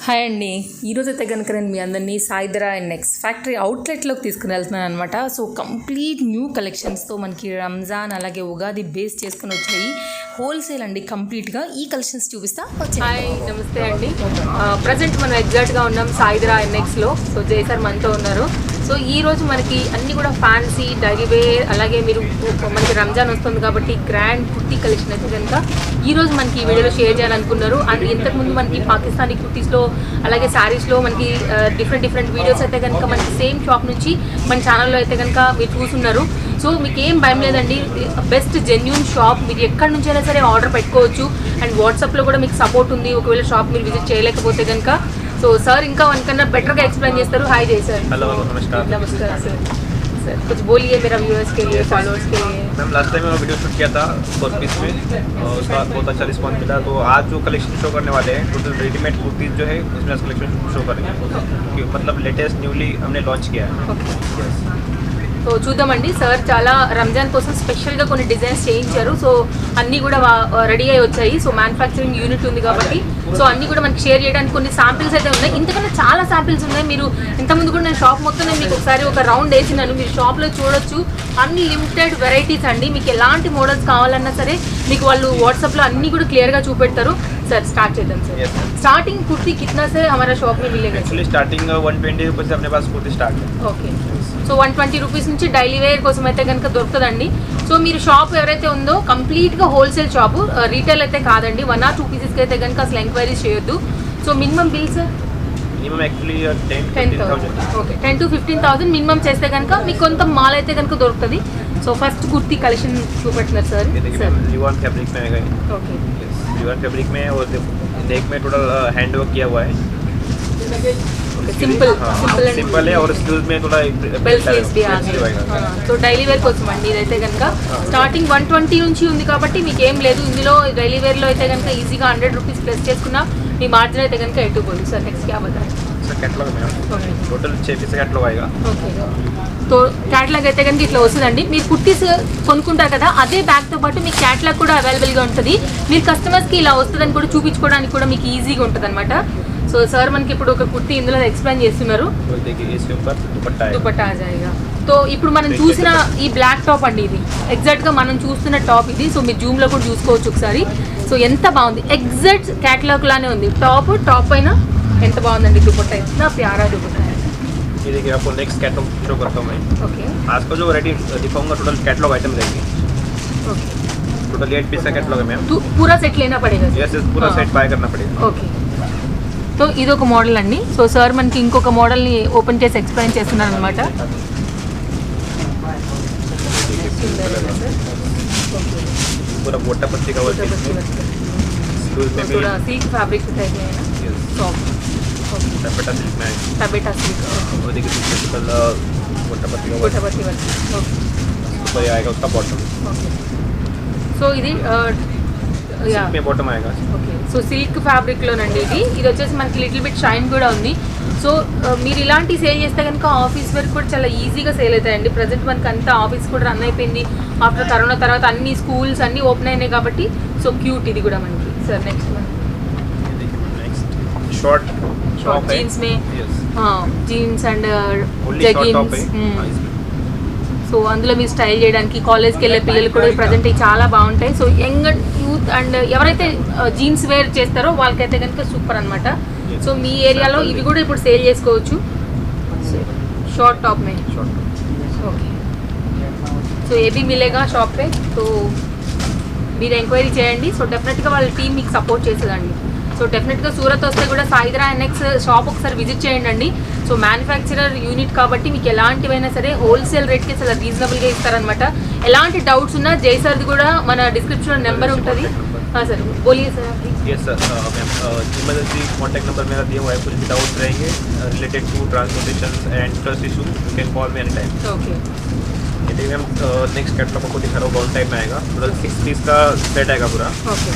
Hi అండి, ఈరోజు అయితే కనుక నేను మీ అందరినీ సాయిధరా అండ్ నెక్స్ట్ ఫ్యాక్టరీ అవుట్లెట్లోకి తీసుకుని వెళ్తున్నాను అనమాట. సో కంప్లీట్ న్యూ కలెక్షన్స్తో మనకి రంజాన్ అలాగే ఉగాది బేస్ చేసుకుని వచ్చాయి. హోల్సేల్ అండి కంప్లీట్గా. ఈ కలెక్షన్స్ చూపిస్తా వచ్చాయి. హాయ్ నమస్తే అండి. ప్రజెంట్ మనం ఎగ్జాక్ట్గా ఉన్నాం సాయిధరా అండ్ నెక్స్ట్లో. సో జై సార్ మనతో ఉన్నారు. సో ఈరోజు మనకి అన్నీ కూడా ఫ్యాన్సీ డైలీ వేర్, అలాగే మీరు మనకి రంజాన్ వస్తుంది కాబట్టి గ్రాండ్ కుర్తీ కలెక్షన్ అయితే కనుక ఈరోజు మనకి ఈ వీడియోలో షేర్ చేయాలనుకున్నారు. అండ్ ఇంతకుముందు మనకి పాకిస్తానీ కుర్తీస్లో అలాగే శారీస్లో మనకి డిఫరెంట్ వీడియోస్ అయితే కనుక మనకి సేమ్ షాప్ నుంచి మన ఛానల్లో అయితే కనుక మీరు చూస్తున్నారు. సో మీకు ఏం భయం లేదండి, బెస్ట్ జెన్యూన్ షాప్. మీరు ఎక్కడి నుంచైనా సరే ఆర్డర్ పెట్టుకోవచ్చు. అండ్ వాట్సాప్లో కూడా మీకు సపోర్ట్ ఉంది ఒకవేళ షాప్ మీరు విజిట్ చేయలేకపోతే కనుక. సో సార్ ఇంకా వनकన్నా బెటర్గా एक्सप्लेन చేస్తారు. హాయ్ జై సార్. हेलो नमस्कार सर. सर कुछ बोलिए मेरा व्यूअर्स के लिए, फॉलोअर्स के लिए. मैम लास्ट टाइम मैं वीडियो शूट किया था पीस में, उसका बहुत अच्छा रिस्पॉन्स मिला. तो आज जो कलेक्शन शो करने वाले हैं टोटल रेडीमेड कुर्तीज जो है उसमें आज कलेक्शन शो करेंगे. मतलब लेटेस्ट न्यूली हमने लॉन्च किया है. సో చూద్దామండి. సార్ చాలా రంజాన్ కోసం స్పెషల్గా కొన్ని డిజైన్స్ చేయించారు. సో అన్నీ కూడా రెడీ అయి వచ్చాయి. సో మ్యానుఫ్యాక్చరింగ్ యూనిట్ ఉంది కాబట్టి సో అన్నీ కూడా మనకి షేర్ చేయడానికి కొన్ని శాంపిల్స్ అయితే ఉన్నాయి. ఇంతకన్నా చాలా శాంపిల్స్ ఉన్నాయి. మీరు ఇంతకుముందు కూడా నేను షాప్ మొత్తం నేను మీకు ఒకసారి ఒక రౌండ్ వేసినాను. మీరు షాప్లో చూడొచ్చు. అన్ని లిమిటెడ్ వెరైటీస్ అండి. మీకు ఎలాంటి మోడల్స్ కావాలన్నా సరే మీకు వాళ్ళు వాట్సాప్లో అన్నీ కూడా క్లియర్గా చూపెడతారు. सर स्टार्ट చేద్దాం सर. स्टार्टिंग कुर्ती कितना से हमारा शॉप में मिलेगा? एक्चुअली स्टार्टिंग 120 रुपये से अपने पास कुर्ती स्टार्ट है. ఓకే. సో 120 రూపీస్ నుంచి డైలీ వేర్ కోసం అయితే కనుక దొరుకుతుందండి. సో మీరు షాప్ ఎవరైతే ఉందో కంప్లీట్గా హోల్సేల్ షాపు, రీటైల్ అయితే కాదండి. 1 or 2 పీసెస్కి అయితే కనుక అసలు ఎంక్వైరీస్ చేయొద్దు. So minimum bill sir minimum actually 10,000. Okay, 10 to 15,000 minimum చేస్తే కనుక మీకు కొంత మాల్ అయితే కనుక దొరుకుతుంది. సో ఫస్ట్ కుర్తీ కలెక్షన్ చూపెడుతున్నారు సార్. लिवान फैब्रिक में आएगा. ఓకే, लिवान फैब्रिक में और नेक में टोटल हैंड वर्क किया हुआ है. सिंपल है और स्लीव्स में थोड़ा బెల్ స్లీవ్స్ भी आ गए. సో డైలీ వేర్ కోసం అండి ఇదైతే కనుక స్టార్టింగ్ 120 నుంచి ఉంది కాబట్టి మీకు ఏం లేదు. ఇందులో డైలీ వేర్లో అయితే కనుక ఈజీగా 100 రూపీస్ ప్లస్ చేసుకున్నా మీ మార్జిన్ అయితే కనుక ఎట్టుకోదు. సార్ నెక్స్ట్ क्या बताएं? कैटलॉग में टोटल 6 पीस कैटलॉग आएगा. ఓకే. సో క్యాటలాగ్ అయితే కనుక ఇట్లా వస్తుందండి. మీరు కుర్తీస్ కొనుక్కుంటారు కదా, అదే బ్యాగ్తో పాటు మీకు క్యాటలాగ్ కూడా అవైలబుల్గా ఉంటుంది. మీరు కస్టమర్స్కి ఇలా వస్తుందని కూడా చూపించుకోవడానికి కూడా మీకు ఈజీగా ఉంటుంది అనమాట. సో సార్ మనకి ఇప్పుడు ఒక కుర్తీ ఇందులో ఎక్స్ప్లెయిన్ చేస్తున్నారు. దుపట్టా ఆ జాయిగా. సో ఇప్పుడు మనం చూసిన ఈ బ్లాక్ టాప్ అండి, ఇది ఎగ్జాక్ట్గా మనం చూస్తున్న టాప్ ఇది. సో మీరు జూమ్లో కూడా చూసుకోవచ్చు ఒకసారి. సో ఎంత బాగుంది, ఎగ్జాక్ట్ క్యాటలాగ్ లానే ఉంది. టాప్ పైన ఎంత బాగుందండి దుపట్టా, ఎంత ప్యారా దుపట్టా. ये देखिए आपको नेक्स्ट कैटलॉग शो करता हूँ मैं. ओके. आज का जो वैरायटी दिखाऊंगा टोटल कैटलॉग आइटम रहेगी. ओके. टोटल 8 पीस का कैटलॉग है मैम. तो पूरा सेट लेना पड़ेगा? यस पूरा सेट बाय करना पड़ेगा. ఓకే. సో ఇదొక మోడల్ అండి. సో సార్ మనకి ఇంకొక మోడల్ని ఓపెన్ చేసి ఎక్స్ప్లెయిన్ చేస్తున్నారు అనమాట. पूरा मोटा पत्ती का वर्क है. थोड़ा सिल्क फैब्रिक टाइप में है ना, सॉफ्ट. टपेटा सिल्क में है. टपेटा सिल्क. और देखिए सिंपल मोटा पत्ती का मोटा पत्ती वर्क. ओके. ऊपर ये आएगा उसका बॉटम. ఓకే. సో ఇది యా सिल्क में बॉटम आएगा. ఓకే. సో సిల్క్ ఫ్యాబ్రిక్లోనండి ఇది వచ్చేసి మనకి లిటిల్ బిట్ షైన్ కూడా ఉంది. సో మీరు ఇలాంటి సేల్ చేస్తే కనుక ఆఫీస్ వరకు కూడా చాలా ఈజీగా సేల్ అవుతాయండి. ప్రజెంట్ మనకి అంతా ఆఫీస్ కూడా రన్ అయిపోయింది. ఆఫ్టర్ కరోనా తర్వాత అన్ని స్కూల్స్ అన్నీ ఓపెన్ అయినాయి కాబట్టి సో క్యూట్ ఇది కూడా మనకి. Sir next short jeans May jeans and only jeggings. So అందులో మీరు స్టైల్ చేయడానికి కాలేజ్కి వెళ్ళే పిల్లలు కూడా ప్రజెంట్ చాలా బాగుంటాయి. సో యంగ్ యూత్ అండ్ ఎవరైతే జీన్స్ వేర్ చేస్తారో వాళ్ళకైతే కనుక సూపర్ అనమాట. సో మీ ఏరియాలో ఇవి కూడా ఇప్పుడు సేల్ చేసుకోవచ్చు. షార్ట్ టాప్ మే. ఓకే. సో ఏబీ మిలేగా షాప్ పే. సో మీరు ఎంక్వైరీ చేయండి. సో డెఫినెట్గా వాళ్ళ టీం మీకు సపోర్ట్ చేస్తుందండి. సో డెఫినెట్గా సూరత్ వస్తే కూడా సాయిధరా ఎన్ఎక్స్ షాప్ ఒకసారి విజిట్ చేయండి. సో మ్యానుఫ్యాక్చరర్ యూనిట్ కాబట్టి మీకు ఎలాంటివైనా సరే హోల్సేల్ రేట్కి చాలా రీజనబుల్గా ఇస్తారనమాట. ఎలాంటి డౌట్స్ ఉన్నా జై సార్ది కూడా మన డిస్క్రిప్షన్లో నెంబర్ ఉంటుంది. సార్ బోలియే sir. Yes sir ma'am emergency contact number मेरा दिया हुआ है. कुछ भी डाउट रहेंगे related to transportation and trust issue you can call me any time. Okay. ये मैम नेक्स्ट कैटलॉग आपको दिखा रहा हूँ गाउन टाइप में आएगा. टोटल 6 पीस का सेट आएगा पूरा. ఓకే.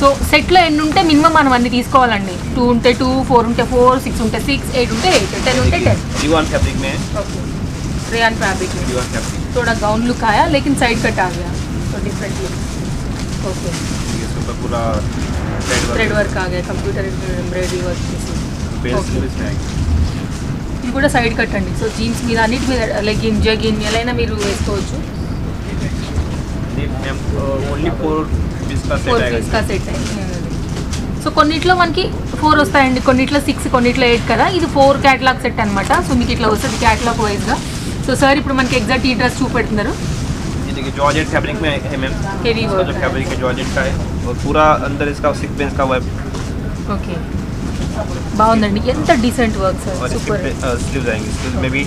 సో సెట్లో ఎన్ని ఉంటే మినిమం మనం అన్ని తీసుకోవాలండి. 2 ఉంటే 2, 4 ఉంటే 4, 6 ఉంటే 6, 8 ఉంటే 8, 10 ఉంటే 10. लिवान फैब्रिक में है. ओके. रेयन फैब्रिक में लिवान फैब्रिक थोड़ा गाउन लुक आया लेकिन साइड कट आ गया तो डिफरेंट लुक. ओके. इसके ऊपर पूरा థ్రెడ్ వర్క్ ఆ गया కంప్యూటర్ ఎంబ్రాయిడరీ వర్క్ చేసి बेल स्लीव इसमें आएगी। ఇది కూడా సైడ్ కట్ అండి. సో జీన్స్ మీద అన్నిటి మీద లెగిన్ జగిన్ ఎలా అయినా మీరు వేసుకోవచ్చు. ये मैम ओनली 4 पीस का सेट 4 आएगा। పీస్ కా సెట్ సో కొన్నిట్లో మనకి 4 వస్తాయండి, కొన్నిట్లో 6, కొన్నిట్లో 8 కదా. ఇది 4 క్యాటలాగ్ సెట్ అనమాట. సో మీకు ఇట్లా వస్తుంది క్యాటలాగ్ వైజ్గా. సో సార్ ఇప్పుడు మనకి ఎగ్జాక్ట్ ఈ డ్రెస్ చూపెడుతున్నారు. ये देखिए जॉर्जेट फैब्रिक में है मैम, हेवी इसका वर्क जो फैब्रिक है जॉर्जेट का है और पूरा अंदर इसका सीक्वेंस का वर्क ఓకే బాగుందండి. ఎంత డీసెంట్ వర్క్ సార్, और సూపర్. इसके स्लीव्स आएंगे, स्लीव्स में भी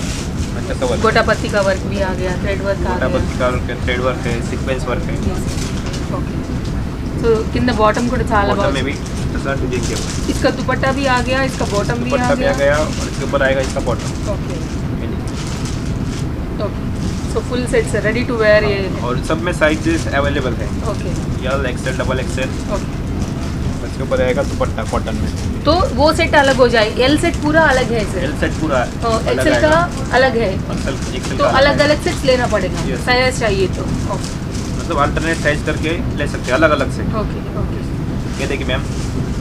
अच्छा सा वर्क, गोटापत्ती का वर्क भी आ गया, थ्रेड वर्क आ गया. पत्ती का थ्रेड वर्क है, सीक्वेंस वर्क है। ओके సో కింద బాటమ్ కూడా చాలా बॉटम में బాగుంది. भी ऐसा देखिए इसका दुपट्टा भी आ गया, इसका बॉटम भी दुपट्टा आ भी आ गया. गया और इसके ऊपर आएगा इसका bottom. Okay okay so full set sir, ready to wear ये है. और सब में साइजेस अवेलेबल है, okay L XL double XL. Okay इसके ऊपर आएगा दुपट्टा कॉटन में। तो वो सेट अलग हो जाए, एल सेट पूरा अलग है सर. एल सेट पूरा एक्सेल का अलग है, एक्सेल तो का अलग अलग सेट्स लेना पड़ेगा Yes. साइज चाहिए तो. ओके मतलब अल्टरनेट साइज करके ले सकते हैं अलग अलग से। ओके ओके ये देखिए मैम,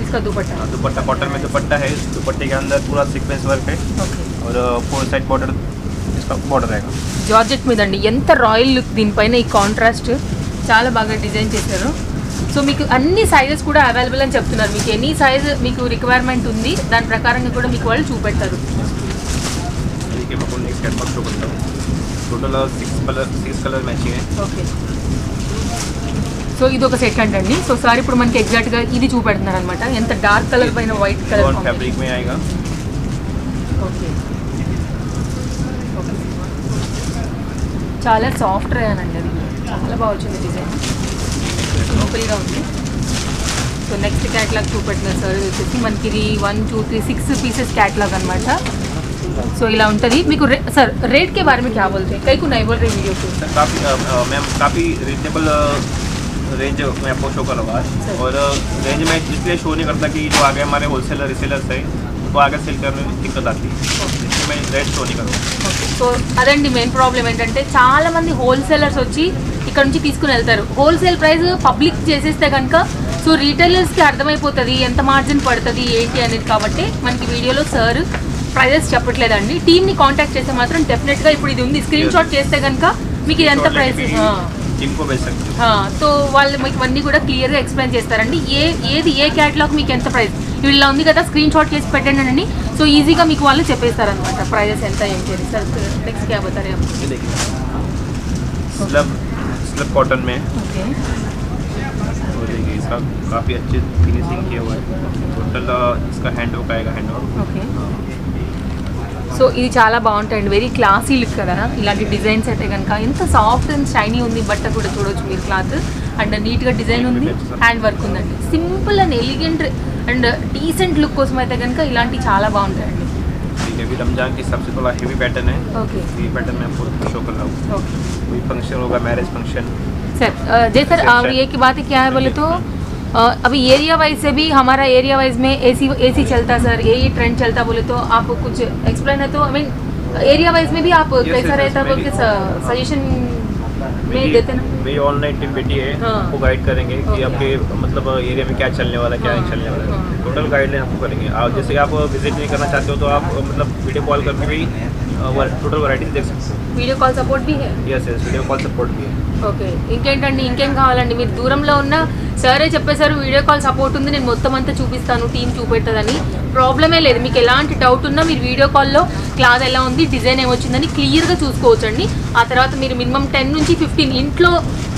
इसका दुपट्टा. दुपट्टा कॉटन में दुपट्टा है, दुपट्टे के अंदर पूरा सीक्वेंस वर्क है ओके और 4 साइड बॉर्डर इसका बॉर्डर आएगा। జార్జెట్ మీద అండి ఎంత రాయల్ లుక్, దీనిపైన ఈ కాంట్రాస్ట్ చాలా బాగా డిజైన్ చేశారు. సో మీకు అన్ని సైజెస్ కూడా అవైలబుల్ అని చెప్తున్నారు. మీకు ఎనీ సైజ్ మీకు రిక్వైర్మెంట్ ఉంది, దాని ప్రకారంగా కూడా మీకు వాళ్ళు చూపెడతారు. देखिए मैं आपको नेक्स्ट कैटलॉग शो करता हूँ। टोटल 6 कलर मैचिंग है। ఓకే సో ఇది ఒక సెట్ అండి. సో సార్ ఇప్పుడు మనకి ఎగ్జాక్ట్గా ఇది చూపెడుతున్నారు అనమాట. ఎంత డార్క్ కలర్ పైన వైట్ కలర్. फैब्रिक में आएगा। ఓకే ఓకే చాలా సాఫ్ట్ రేయానండి, అది చాలా బాగా వచ్చింది డిజైన్, సింపుల్గా ఉంది. సో నెక్స్ట్ క్యాటలాగ్ చూపెట్టినారు సార్. ఇది వచ్చేసి మనకి ఇది 1 2 3 6 पीसेस कैटलॉग అనమాట. సో ఇలా ఉంటుంది మీకు. సార్ रेट के बारे में क्या बोलते हैं, कई को नहीं बोल रहे वीडियो को. काफ़ी मैम काफ़ी रीजनेबल रेंज मैं आपको शो करूँगा और रेंज में इसलिए शो नहीं करता कि जो आगे हमारे होलसेलर रिसेलर्स है उनको आगे सेल करने में दिक्कत आती है, इसलिए मैं रेट शो नहीं करूँगा। సో అదండి మెయిన్ ప్రాబ్లం ఏంటంటే చాలా మంది హోల్సేలర్స్ వచ్చి ఇక్కడ నుంచి తీసుకుని వెళ్తారు. హోల్సేల్ ప్రైస్ పబ్లిక్ చేసేస్తే కనుక సో రీటైలర్స్కి అర్థమైపోతుంది ఎంత మార్జిన్ పడుతుంది ఏంటి అనేది. కాబట్టి మనకి వీడియోలో సార్ ప్రైజెస్ చెప్పట్లేదండి. టీమ్ని కాంటాక్ట్ చేస్తే మాత్రం డెఫినెట్గా ఇప్పుడు ఇది ఉంది స్క్రీన్ షాట్ చేస్తే కనుక మీకు ఇది ఎంత ప్రైస్ टीम को भेज सकते हो। సో వాళ్ళు మీకు అన్నీ కూడా క్లియర్గా ఎక్స్ప్లెయిన్ చేస్తారండి. ఏది ఏ క్యాటలాగ్ మీకు ఎంత ప్రైస్ ఇలా ఉంది కదా, స్క్రీన్ షాట్ చేసి పెట్టండి అండి. సో ఈజీగా మీకు వాళ్ళు చెప్పేస్తారనమాట ప్రైజెస్ ఎంత ఏంటి అని. సార్ నెక్స్ట్ क्या बता रहे हैं ये देखिए स्लब कॉटन में ओके और देखिए इसका काफ़ी अच्छी फिनिशिंग किया हुआ है। टोटल इसका हैंड वर्क आएगा, हैंड वर्क। ఓకే సో ఇది చాలా బాగుంటాయండి, వెరీ క్లాసీ లుక్ కదా. ఇలాంటి డిజైన్స్ అయితే కనుక ఎంత సాఫ్ట్ అండ్ షైనీ ఉంది బట్ట కూడా చూడవచ్చు మీరు. క్లాత్ అండ్ నీట్గా డిజైన్ ఉంది, హ్యాండ్ వర్క్ ఉందండి. Simple and elegant and decent look కోసం అయితే కనుక ఇలాంటివి చాలా బాగుంటాయండి. ठीक है, अभी रमजान के हिसाब से थोड़ा हेवी पैटर्न है। ओके ये पैटर्न मैं आपको शो कर रहा हूँ। ओके कोई फंक्शन होगा, मैरिज फंक्शन। सर जैसे सर और एक बात है क्या है बोले तो अभी एरिया वाइज से भी हमारा एरिया वाइज में एसी चलता सर, यही ट्रेंड चलता बोले तो आप कुछ एक्सप्लेन है तो आई मीन एरिया वाइज में भी आप कैसा रहता बोल के सजेशन में देते ना. मेरी ऑनलाइन टीम बेटी है, हाँ. आपको गाइड करेंगे कि Okay. आपके मतलब एरिया में क्या चलने वाला है, क्या नहीं हाँ. चलने वाला है। हाँ. टोटल गाइडलाइन आपको करेंगे। आप जैसे आप विजिट नहीं करना चाहते हो तो आप मतलब वीडियो कॉल करके भी टोटल वैराइटीज देख सकते हो। వీడియో కాల్ సపోర్ట్ भी है. Yes yes, video call support भी है। ఓకే ఇంకేంటండి, ఇంకేం కావాలండి. మీరు దూరంలో ఉన్న సరే చెప్పేశారు వీడియో కాల్ సపోర్ట్ ఉంది, నేను మొత్తం అంతా చూపిస్తాను, టీమ్ చూపెట్టదని ప్రాబ్లమే లేదు. మీకు ఎలాంటి డౌట్ ఉన్నా మీరు వీడియో కాల్లో క్లాత్ ఎలా ఉంది, డిజైన్ ఏమొచ్చిందని క్లియర్గా చూసుకోవచ్చండి. ఆ తర్వాత మీరు మినిమం 10 నుంచి 15 ఇంట్లో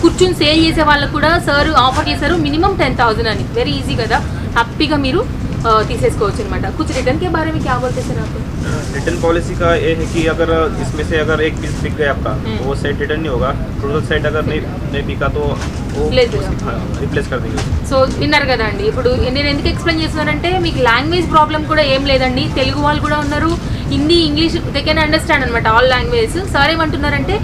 కూర్చుని సేల్ చేసే వాళ్ళకు కూడా సార్ ఆఫర్ చేశారు మినిమం 10,000 అని. వెరీ ఈజీ కదా, హ్యాపీగా మీరు తీసేసుకోవచ్చు అనమాట. कुछ रिटर्न के बारे में क्या बोलते सर आप? रिटर्न पॉलिसी का ये है कि अगर इसमें से अगर एक पीस बिक गया आपका तो वो सेट रिटर्न नहीं होगा। टोटल सेट अगर नहीं बिका तो वो रिप्लेस कर देंगे। సో విన్నారు కదండి. ఇప్పుడు నేను ఎందుకు ఎక్స్ప్లెయిన్ చేస్తున్నానంటే మీకు లాంగ్వేజ్ ప్రాబ్లం కూడా ఏం లేదండి. తెలుగు వాళ్ళు కూడా ఉన్నారు, Hindi English they can understand అనమాట ఆల్ లాంగ్వేజ్. సార్ ఏమంటున్నారంటే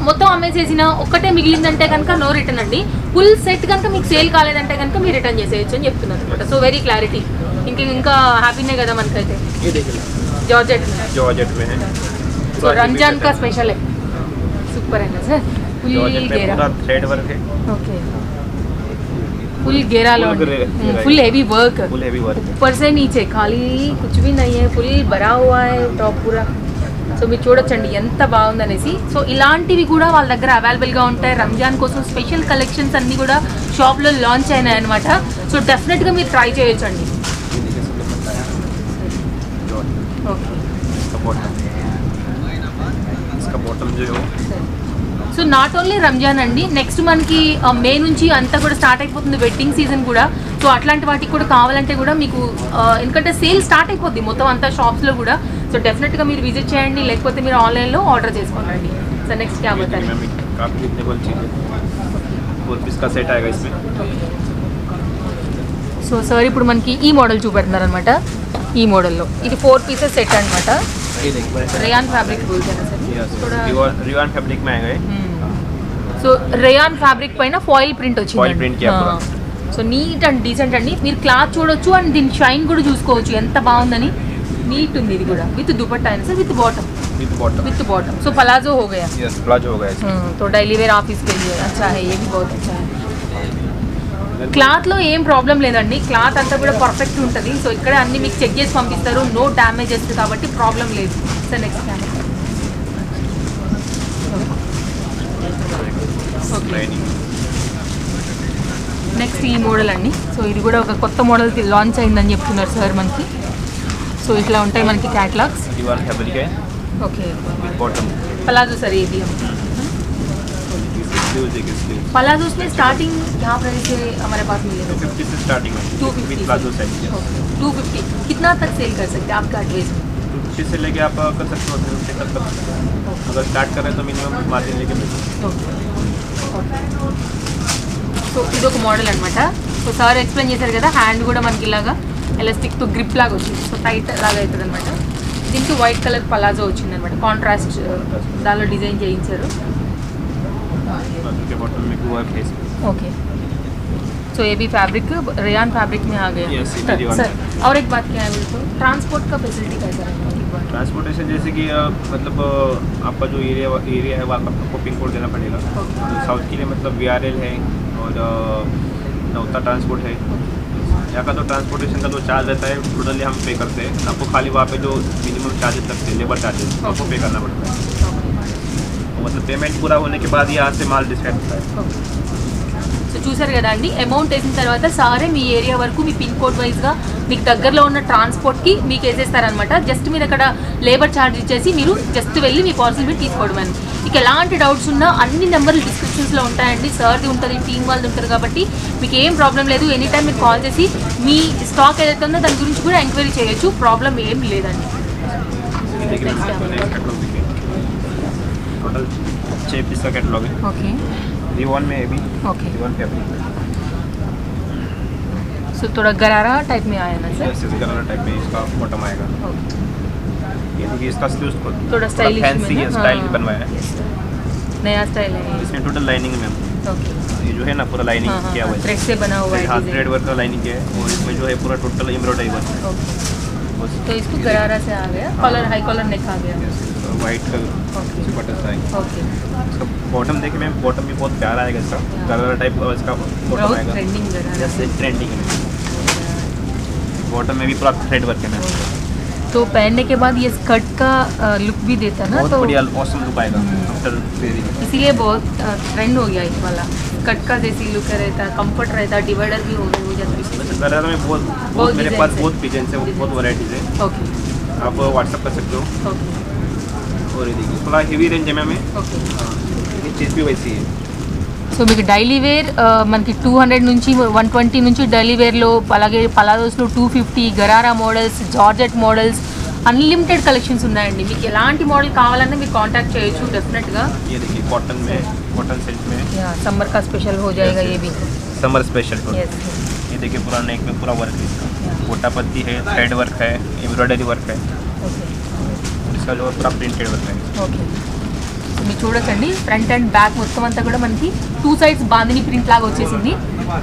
మొత్తం అమ్మేసేసిన ఒక్కటే మిగిలిందంటే కనుక నో రిటర్న్ అండి. ఫుల్ సెట్ కనుక మీకు సేల్ కాలేదంటే కనుక మీరు రిటర్న్ చేసేయచ్చు అని చెప్తున్నారు అనమాట. So very clarity. ఇంకా హ్యాపీనే కదా మనకైతే. ये देखिए జార్జెట్ जॉर्जेट में है। సో రంజాన్ కా స్పెషల్ है. సూపర్ है ना सर, जॉर्जेट में पूरा थ्रेड वर्क है। ఓకే फुल घेरालो full heavy work full heavy work है. ऊपर से नीचे खाली कुछ भी नहीं है फुल भरा हुआ है టాప్ पूरा సో మీరు చూడొచ్చండి ఎంత బాగుందనేసి సో ఇలాంటివి కూడా వాళ్ళ దగ్గర అవైలబుల్గా ఉంటాయి రంజాన్ కోసం స్పెషల్ కలెక్షన్స్ అన్నీ కూడా షాప్లో లాంచ్ అయినాయి అనమాట సో డెఫినెట్గా మీరు ట్రై చేయొచ్చండి ఓకే इसका बॉटम जो है సో నాట్ ఓన్లీ రంజాన్ అండి నెక్స్ట్ మనకి మే నుంచి అంతా కూడా స్టార్ట్ అయిపోతుంది వెడ్డింగ్ సీజన్ కూడా సో అట్లాంటి వాటికి కూడా కావాలంటే కూడా మీకు ఎందుకంటే సేల్ స్టార్ట్ అయిపోద్ది మొత్తం అంతా షాప్స్లో కూడా సో డెఫినెట్గా మీరు విజిట్ చేయండి లేకపోతే మీరు ఆన్లైన్లో ఆర్డర్ చేసుకోండి సో నెక్స్ట్ క్యా బతాయి काफ़ी रिजनेबल चीज़ है 4 पीस का सेट आएगा इसमें సో సార్ ఇప్పుడు మనకి ఈ మోడల్ చూపెడుతున్నారు అనమాట ఈ మోడల్లో ఇది 4 పీసెస్ సెట్ అనమాట ये देखिए రేయాన్ ఫ్యాబ్రిక్ బోల్తేనా సార్ रिवान फैब्रिक में आएगा ये సో రేయాన్ ఫ్యాబ్రిక్ పైన ఫాయిల్ ప్రింట్ Foil print किया पूरा. వచ్చింది సో నీట్ అండ్ డీసెంట్ అండి మీరు క్లాత్ చూడొచ్చు అండ్ దీని షైన్ కూడా చూసుకోవచ్చు ఎంత బాగుందని నీట్ ఉంది ఇది కూడా విత్ దుపట్టా అయినా sir with bottom with bottom so palazzo हो गया यस प्लाजो हो गया इसमें तो डेली वेयर ऑफिस के लिए अच्छा है ये भी बहुत अच्छा है క్లాత్లో ఏం ప్రాబ్లం లేదండి క్లాత్ అంతా కూడా పర్ఫెక్ట్ ఉంటుంది సో ఇక్కడ అన్ని మీకు చెక్ చేసి పంపిస్తారు నో డ్యామేజెస్ కాబట్టి ప్రాబ్లం లేదు సార్ నెక్స్ట్ నెక్స్ట్ ఈ మోడల్ అండి సో ఇది కూడా ఒక కొత్త మోడల్ లాంచ్ అయిందని చెప్తున్నారు సార్ మనకి సో ఇట్లా ఉంటాయి మనకి క్యాటలాగ్స్ दीवार फैब्रिक है ओके बॉटम पलाजो सर ये भी हम पलाजो में स्टार्टिंग क्या प्राइस है हमारे पास मिलेगा 250 से स्टार्टिंग है 250 विद प्लाजो सेट 250 कितना तक सेल कर सकते हैं आपका एड्रेस 250 से लेके आप कर सकते हो 350 तक कर सकते हो अगर स्टार्ट कर रहे हैं तो मिनिमम मार्जिन लेके సో ఇది ఒక మోడల్ అనమాట సో సార్ ఎక్స్ప్లెయిన్ చేశారు కదా హ్యాండ్ కూడా మనకి ఇలాగా ఎలాస్టిక్తో గ్రిప్ లాగా వచ్చింది సో టైట్ లాగా అవుతుంది అనమాట దీనికి వైట్ కలర్ పలాజో వచ్చింది అనమాట కాంట్రాస్ట్ దానిలో డిజైన్ చేయించారు के बॉटम में वर्क है ओके सो ये भी फैब्रिक रेयान फैब्रिक में आ गया Yes, ये भी रेयान सर और एक बात क्या है बोलते ट्रांसपोर्ट का फैसिलिटी कैसा है ट्रांसपोर्टेशन जैसे कि मतलब आपका जो एरिया है वहाँ आपको पिन कोड देना पड़ेगा साउथ के लिए मतलब VRL है और नौता ट्रांसपोर्ट है यहाँ का तो ट्रांसपोर्टेशन का जो चार्ज रहता है टोटली हम पे करते हैं आपको खाली वहाँ पे जो मिनिमम चार्जेस लगते हैं लेबर चार्जेस आपको पे करना पड़ता है मतलब पेमेंट पूरा होने के बाद यहाँ से माल डिस्पैच होता है సో చూసారు కదా అండి అమౌంట్ వేసిన తర్వాత సారే మీ ఏరియా వరకు మీ పిన్ కోడ్ వైజ్గా మీకు దగ్గరలో ఉన్న ట్రాన్స్పోర్ట్కి మీకు వేసేస్తారనమాట జస్ట్ మీరు అక్కడ లేబర్ ఛార్జ్ ఇచ్చేసి మీరు జస్ట్ వెళ్ళి మీ పార్సల్ మీరు తీసుకోవడం అని మీకు ఎలాంటి డౌట్స్ ఉన్నా అన్ని నెంబర్లు డిస్క్రిప్షన్స్లో ఉంటాయండి సార్ది ఉంటుంది టీం వాళ్ళది ఉంటుంది కాబట్టి మీకు ఏం ప్రాబ్లం లేదు ఎనీ టైం మీరు కాల్ చేసి మీ స్టాక్ ఏదైతే ఉందో దాని గురించి కూడా ఎంక్వైరీ చేయొచ్చు ప్రాబ్లం ఏం లేదండి टोटल 6 पीस का कैटलॉग है ఓకే रिवान में है भी ओके रिवान फैब्रिक సో थोड़ा गरारा टाइप में आया ना सर जैसे कलर टाइप में इसका बॉटम आएगा ये देखिए इसका स्लीव्स थोड़ा स्टाइलिश फैंसी है स्टाइल भी बनवाया है नया स्टाइल है इसमें टोटल लाइनिंग में ओके ये जो है ना पूरा लाइनिंग किया हुआ है थ्रेड से बना हुआ है हाँ design। थ्रेड वर्क का लाइनिंग किया है और इसमें जो है पूरा टोटल एम्ब्रॉयडरी वर्क है ओके तो इसको गरारा से आ गया कॉलर हाई कॉलर नेक आ गया वाइट कलर ओके बटन आएगा ओके इसका बॉटम देखिए मैम बॉटम भी बहुत प्यारा आएगा इसका कलर टाइप इसका बॉटम बहुत आएगा ट्रेंडिंग गरारा जैसे ट्रेंडिंग है बॉटम में भी पूरा थ्रेड वर्क है मैम तो पहनने के बाद ये स्कर्ट का लुक भी देता है ना बहुत तो बढ़िया ऑसम लुक आएगा आफ्टर वेयरिंग इसीलिए बहुत ट्रेंड हो गया इस वाला स्कर्ट का जैसी लुक रहता है कंफर्ट रहता है डिवाइडर भी हो जाती है गरारा में बहुत मेरे designs पास है। बहुत डिजाइन है बहुत वैराइटीज है ओके आप व्हाट्सअप कर सकते हो ओके और ये देखिए थोड़ा हेवी रेंज है मैम ओके ये चीज़ भी वैसी है సో మీకు డైలీ వేర్ మనకి 200 నుంచి 120 నుంచి డైలీ వేర్లో అలాగే పలాజోస్లో 250 gharara models georgette models unlimited collections ఉన్నాయండి మీకు ఎలాంటి మోడల్ కావాలన్నా మీరు కాంటాక్ట్ చేయొచ్చు డెఫినెట్గా ये देखिए कॉटन में कॉटन सिल्क में समर का स्पेशल हो जाएगा ये भी समर स्पेशल यस ये देखिए पूरा नेक में पूरा वर्क है इसका गोटा पत्ती है थ्रेड वर्क है एम्ब्रॉयडरी वर्क है ओके और इसका जो है पूरा प्रिंटेड वर्क है ఓకే మీరు చూడొచ్చండి ఫ్రంట్ అండ్ బ్యాక్ మొత్తం అంతా కూడా మనకి 2 సైడ్స్ బాందిని ప్రింట్ లాగా వచ్చేసింది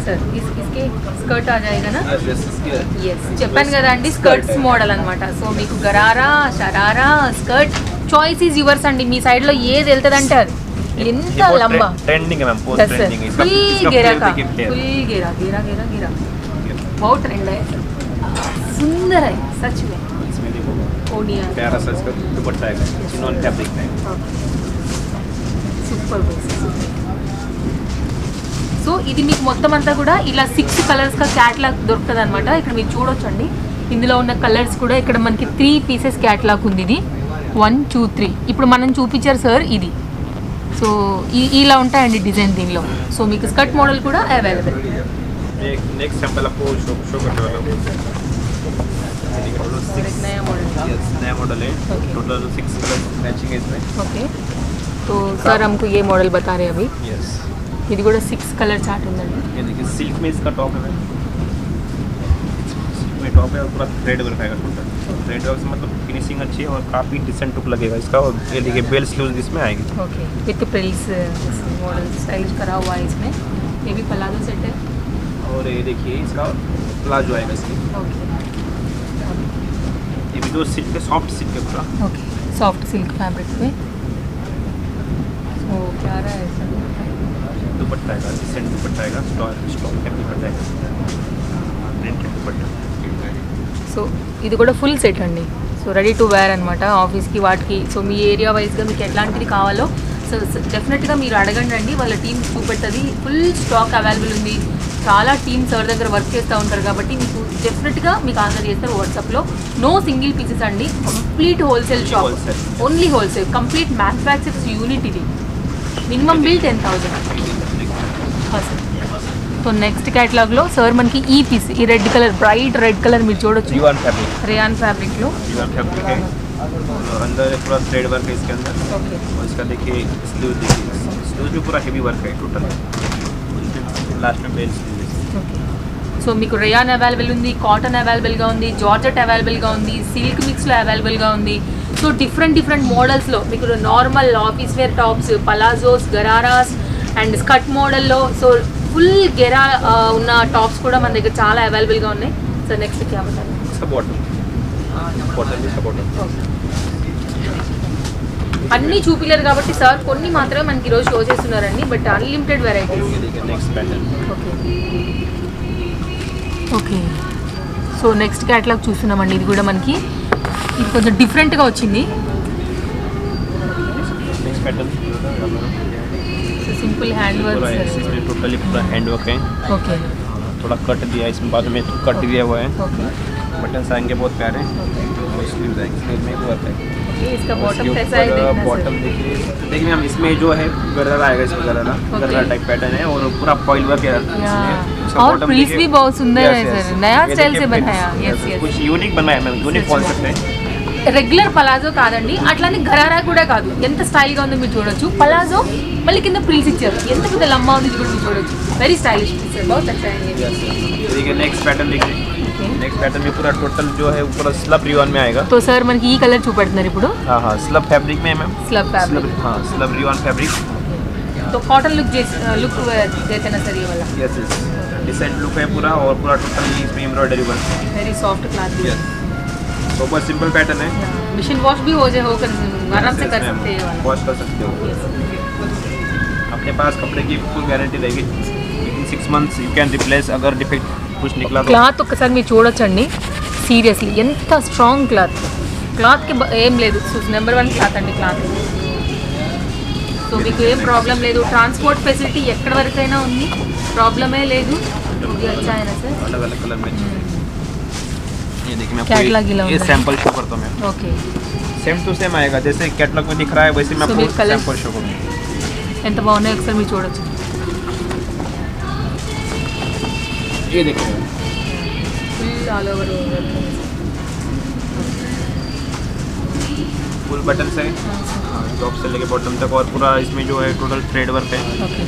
సార్ ఇస్కే స్కర్ట్ ఆ జాయేగా నా ఎస్ చెప్పాను కదా అండి స్కర్ట్స్ మోడల్ అనమాట సో మీకు gharara sharara skirt choice is yours అండి మీ సైడ్లో ఏది వెళ్తుందంటే అది ఎంత లంబా ट्रेंडिंग है मैम, पोस्ट ट्रेंडिंग है इसका। फुल घेरा का, देखिए फ्लेयर। फुल घेरा घेरा घेरा घेरा, बहुत ट्रेंड है, सुंदर है सच में। इसमें देखो ओनिया प्यारा सा इसका दुपट्टा है, चिनॉन फैब्रिक में। సూపర్ సో ఇది మీకు మొత్తం అంతా కూడా ఇలా 6 కలర్స్గా క్యాటలాగ్ దొరుకుతుంది అనమాట. ఇక్కడ మీరు చూడొచ్చండి, ఇందులో ఉన్న కలర్స్ కూడా ఇక్కడ మనకి 3 పీసెస్ క్యాటలాగ్ ఉంది. ఇది 1 2 3 ఇప్పుడు మనం చూపించారు సార్ ఇది. సో ఇలా ఉంటాయండి డిజైన్ దీనిలో. సో మీకు స్కర్ట్ మోడల్ కూడా అవైలబుల్. नेक्स्ट सैंपल आपको शो करने वाला हूँ। नया मॉडल, नया मॉडल है, Okay. टोटल 6 कलर मैचिंग है इसमें। ఓకే. तो सर हमको ये मॉडल बता रहे हैं अभी, यस, ఇది కూడా 6 కలర్ చార్ట్ ఉందండి. ये देखिए सिल्क में इसका टॉप है, सिल्क में टॉप है और पूरा थ्रेड वर्क आएगा टोटल। थ्रेड वर्क से मतलब फिनिशिंग अच्छी है और काफ़ी डिसेंट लुक लगेगा इसका। और ये देखिए बेल स्लीव्स इसमें आएगी। Okay, with Grylls model stylish करा हुआ है इसमें. ये भी प्लाजो सेट है. और ये देखिए इसका प्लाजो आएगा इसकी। ओके ये भी जो सिल्क है, सॉफ्ट सिल्क है पूरा। ओके, सॉफ्ट सिल्क फैब्रिक पे. तो क्या रहा है सर? दुपट्टा आएगा, डिसेंट दुपट्टा आएगा, स्टॉक का दुपट्टा आएगा, प्रिंटेड दुपट्टा। సో ఇది కూడా ఫుల్ సెట్ అండి. సో రెడీ టు వేర్ అనమాట ఆఫీస్కి వాటికి. సో మీ ఏరియా వైజ్గా మీకు ఎట్లాంటిది కావాలో సో డెఫినెట్గా మీరు అడగండి అండి, వాళ్ళ టీమ్ చూపెట్టది. ఫుల్ స్టాక్ అవైలబుల్ ఉంది. చాలా టీమ్స్ ఎవరి దగ్గర వర్క్ చేస్తూ ఉంటారు కాబట్టి మీకు డెఫినెట్గా మీకు ఆన్సర్ చేస్తారు వాట్సాప్లో. నో సింగిల్ పీసెస్ అండి, complete wholesale shop, Wholesale. Only wholesale, complete manufactures unit ఇది. Minimum bill 10,000. సో నెక్స్ట్ క్యాటలాగ్లో సార్ మనకి ఈ పీస్, ఈ red colour, bright red colour మీరు చూడొచ్చు, रिवान फैब्रिक, రేయాన్ ఫ్యాబ్రిక్లో. रिवान फैब्रिक है और अंदर पूरा थ्रेड वर्क है इसके अंदर। ఓకే और इसका देखिए स्लीव, देखिए स्लीव भी पूरा हेवी वर्क है टोटल। लास्ट में बेल स्लीव। ఓకే. సో మీకు రేయాన్ అవైలబుల్ ఉంది, కాటన్ అవైలబుల్గా ఉంది, జార్జెట్ అవైలబుల్గా ఉంది, సిల్క్ మిక్స్లో అవైలబుల్గా ఉంది. సో డిఫరెంట్ మోడల్స్లో మీకు normal office wear tops, palazzos, ghararas and skirt మోడల్లో సో ఫుల్ గెరా ఉన్న టాప్స్ కూడా మన దగ్గర చాలా అవైలబుల్గా ఉన్నాయి. సో నెక్స్ట్ క్యా బతాएं? इसका बॉटम, बॉटम इसका बॉटम। అన్నీ చూపిలేరు కాబట్టి సార్ కొన్ని మాత్రమే మనకి ఈరోజు షో చేస్తున్నారండి, బట్ అన్లిమిటెడ్ వెరైటీస్. ये देखिए next pattern. Okay okay. So next catalogue చూస్తున్నామండి. ఇది కూడా మనకి ఇది కొంచెం డిఫరెంట్గా వచ్చింది. Next pattern so simple hand पूरा है, వర్క్. इसमें टोटली पूरा हैंड वर्क है। ఓకే थोड़ा कट दिया है इसमें, बाजू में कट दिया हुआ है। ఓకే बटन आएंगे बहुत प्यारे, और स्लीव्स आएंगे, स्लीव में भी वर्क है। ఓకే. इसका बॉटम इसके कैसा है ऊपर देखना बॉटम सर. देखिए हम इसमें जो है गररा आएगा, इसमें गररा Okay. गररा टाइप पैटर्न है और पूरा फॉइल वर्क है या. इसमें। इसका और bottom प्रिल्स देखिए- भी बहुत सुंदर Yes, है yes. सर, नया ये स्टाइल देखिए से बनाया. Grylls, yes yes. कुछ यूनिक बनवाया मैम, यूनिक सच में. कॉन्सेप्ट है। రెగ్యులర్ పలాజో కాదండి, అట్లానే గరారా కూడా కాదు. ఎంత స్టైల్గా ఉందో మీరు చూడొచ్చు. పలాజో మళ్ళీ కింద ప్రిల్స్ ఇచ్చారు, ఎంత పెద్ద లంబా ఉంది ఇది కూడా మీరు చూడొచ్చు. వెరీ స్టైలిష్ సార్, बहुत अच्छा है ये. Yes, yes. देखिए नेक्स्ट पैटर्न देखिए, Okay. नेक्स्ट पैटर्न में पूरा टोटल जो है पूरा स्लब रिवान में आएगा। तो సార్ మనకి ఈ కలర్ చూపెడుతున్నారు ఇప్పుడు, हाँ हाँ, स्लब फैब्रिक में है मैम, स्लब फैब्रिक. हाँ स्लब रिवान फैब्रिक। तो कॉटन लुक लुक देते ना सर ये वाला. यस यस, डिसेंट लुक है पूरा और पूरा टोटल इसमें embroidery work. Very soft cloth भी. यस, सुपर सिंपल पैटर्न है। मशीन वॉश भी हो जाए, होकर आराम से कर सकते हैं ये वाला. वॉश कर सकते हो। Yes. अपने पास कपड़े की फुल गारंटी रहेगी, within 6 months you can replace अगर डिफेक्ट कुछ निकला तो। క్లాత్ ఒకసారి మీరు చూడొచ్చండి, సీరియస్లీ ఎంత స్ట్రాంగ్ క్లాత్. క్లాత్కి ఏం లేదు, నెంబర్ 1 క్లాత్ అండి క్లాత్. సో మీకు ఏం ప్రాబ్లం లేదు, ట్రాన్స్పోర్ట్ ఫెసిలిటీ ఎక్కడి వరకైనా ఉంది, ప్రాబ్లమే లేదు. ఇది अच्छा है ना सर. अलग अलग कलर में ये देखिए मैं कैटलॉग ही आपको लाऊंगा। ये सैंपल शो करता हूँ मैं। ఓకే. सेम टू सेम आएगा, जैसे कैटलॉग में दिख रहा है वैसे मैं So, आपको ये colours- सैंपल शो करूँगा। ఎంత బాగున్నాయో ఒకసారి మీరు చూడొచ్చు. ये देखिए full all over full button है, टॉप से लेके बॉटम तक, और पूरा इसमें जो है टोटल थ्रेड वर्क है। ఓకే.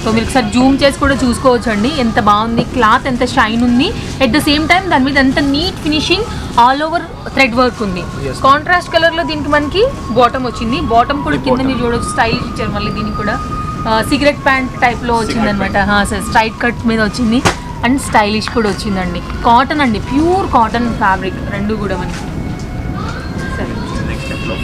సో మీరు ఒకసారి జూమ్ చేసి కూడా చూసుకోవచ్చు అండి, ఎంత బాగుంది క్లాత్, ఎంత షైన్ ఉంది. ఎట్ ద సేమ్ టైం దాని మీద ఎంత neat finishing, all over thread work ఉంది. Yes. కాంట్రాస్ట్ కలర్లో దీనికి మనకి బాటమ్ వచ్చింది. బాటమ్ కూడా ఇది కింద bottom. మీరు చూడవచ్చు, స్టైలిష్ ఇచ్చారు. మళ్ళీ దీనికి కూడా సిగరెట్ ప్యాంట్ టైప్లో వచ్చింది అనమాట. సార్ స్ట్రైట్ కట్ మీద వచ్చింది అండ్ స్టైలిష్ కూడా వచ్చిందండి. కాటన్ అండి, ప్యూర్ కాటన్ ఫ్యాబ్రిక్ రెండు కూడా మనకి. సరే नेक्स्ट कैटलॉग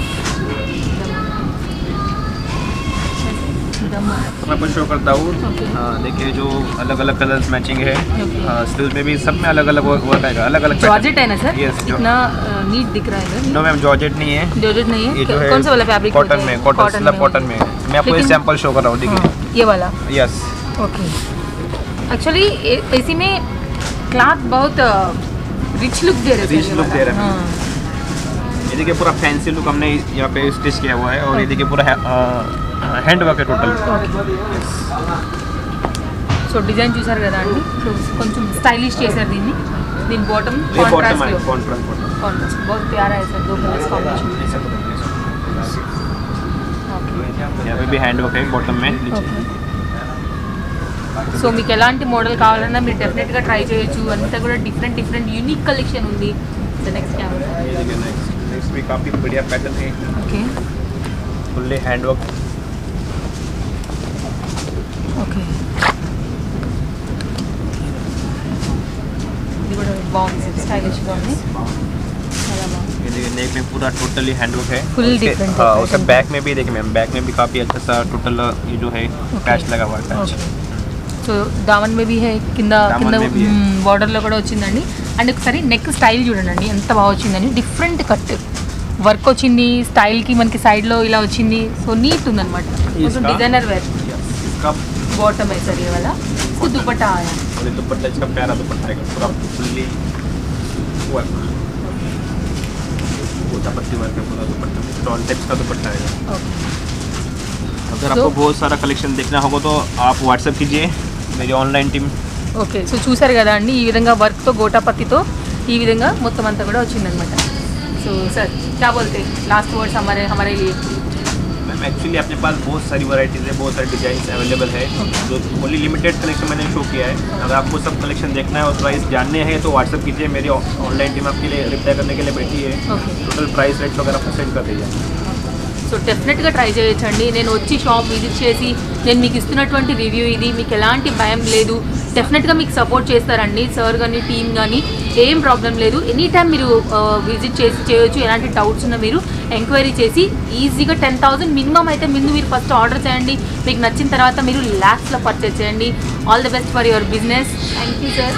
చూద్దాం. तो मैं आपको शो करता हूँ. Okay. देखिए जो अलग अलग कलर्स मैचिंग है, Okay. स्लीव्स में भी सब में अलग अलग वर्क आएगा, अलग अलग जॉर्जेट है ना सर? Yes, इतना नीट दिख रहा है. नो मैम जॉर्जेट नहीं है, जॉर्जेट नहीं ये जो है. है कौन सा वाला फैब्रिक? कॉटन में, कॉटन में. मैं आपको ये लेकिन- सैंपल शो कर रहा हूँ, देखिए. ये वाला. Yes, okay. एक्चुअली इसी में क्लॉथ बहुत रिच लुक दे रहे Rich look दे रहे हैं. ये देखिए पूरा फैंसी लुक हमने यहाँ पे स्टिच किया हुआ है, और ये देखिए पूरा हैंड वर्क है टोटल. సో డిజైన్ చూసారు కదా అండి. సో కొంచెం స్టైలిష్ చేశారు దీన్ని. దీని బాటమ్ ये बॉटम కాంట్రాస్ట్ है, లో कॉन्ट्रास्ट बॉटम. కాంట్రాస్ట్ बहुत प्यारा है सर. दो कलर्स कॉम्बिनेशन. ओके. यहाँ पे भी हैंड वर्क है बॉटम में नीचे. ఓకే. సో మీకు ఎలాంటి మోడల్ కావాలన్నా మీరు డెఫినెట్గా ట్రై చేయొచ్చు. అంతా కూడా డిఫరెంట్ యూనిక్ కలెక్షన్ ఉంది. So next camera. ये देखिए नेक्स्ट भी काफ़ी बढ़िया पैटर्न है, okay. Fully hand work. Okay. ఇది కూడా బాగుంది, స్టైలిష్గా ఉంది. చాలా బాగుంది. ये देखिए नेक में पूरा टोटली हैंड वर्क है. Full उसके- different हाँ, है उसका pattern. बैक में भी देखिए मैम, बैक में भी काफ़ी अच्छा सा टोटल ये जो है पैच लगा हुआ है पैच. సో దామన్ మే బీ హై, కింద దామన్ కింద మే బీ హై. బార్డర్లో కూడా వచ్చిందండి. అండ్ ఒకసారి నెక్ స్టైల్ చూడండి ఎంత బాగా వచ్చిందని. డిఫరెంట్ కట్ వర్క్ వచ్చింది, స్టైల్కి మనకి సైడ్లో ఇలా వచ్చింది. సో నీట్ ఉందన్నమాట. కొంచెం इसका- డిజైనర్ వేర్. इसका बॉटम है सर ये वाला. इसको दुपट्टा आया. और ये दुपट्टा इसका प्यारा दुपट्टा है पूरा फुल्ली वर्क, गोटा पत्ती वर्क है पूरा दुपट्टा, स्टॉल टाइप्स का दुपट्टा है. ओके. अगर आपको बहुत सारा कलेक्शन देखना होगा तो आप व्हाट्सएप कीजिए, मेरी ऑनलाइन टीम. ఓకే. సో చూసారు కదా అండి, ఈ విధంగా వర్క్తో గోటాపత్తితో ఈ విధంగా మొత్తం అంతా కూడా వచ్చిందనమాట. సో సార్ क्या बोलते लास्ट वर्ड्स हमारे लिए. मैम एक्चुअली अपने पास बहुत सारी वैरायटीज़ है, बहुत सारे डिजाइन अवेलेबल है, जो ओनली लिमिटेड कलेक्शन मैंने शो किया है. अगर आपको सब कलेक्शन देखना है और प्राइस जानने हैं तो व्हाट्सएप कीजिए, मेरी ऑनलाइन टीम आपके लिए रिप्लाई करने के लिए बैठी है. ఓకే. टोटल प्राइस रेट वगैरह आपको सेंड कर दीजिए. సో డెఫినెట్గా ట్రై చేయొచ్చండి. నేను వచ్చి షాప్ విజిట్ చేసి నేను మీకు ఇస్తున్నటువంటి రివ్యూ ఇది. మీకు ఎలాంటి భయం లేదు, డెఫినెట్గా మీకు సపోర్ట్ చేస్తారండి సార్ కానీ టీమ్ కానీ. ఏం ప్రాబ్లం లేదు. ఎనీ టైం మీరు విజిట్ చేసి చేయొచ్చు. ఎలాంటి డౌట్స్ ఉన్నా మీరు ఎంక్వైరీ చేసి ఈజీగా 10,000 మినిమం అయితే ముందు మీరు ఫస్ట్ ఆర్డర్ చేయండి. మీకు నచ్చిన తర్వాత మీరు ల్యాక్స్లో పర్చేస్ చేయండి. All the best for your business. Thank you sir.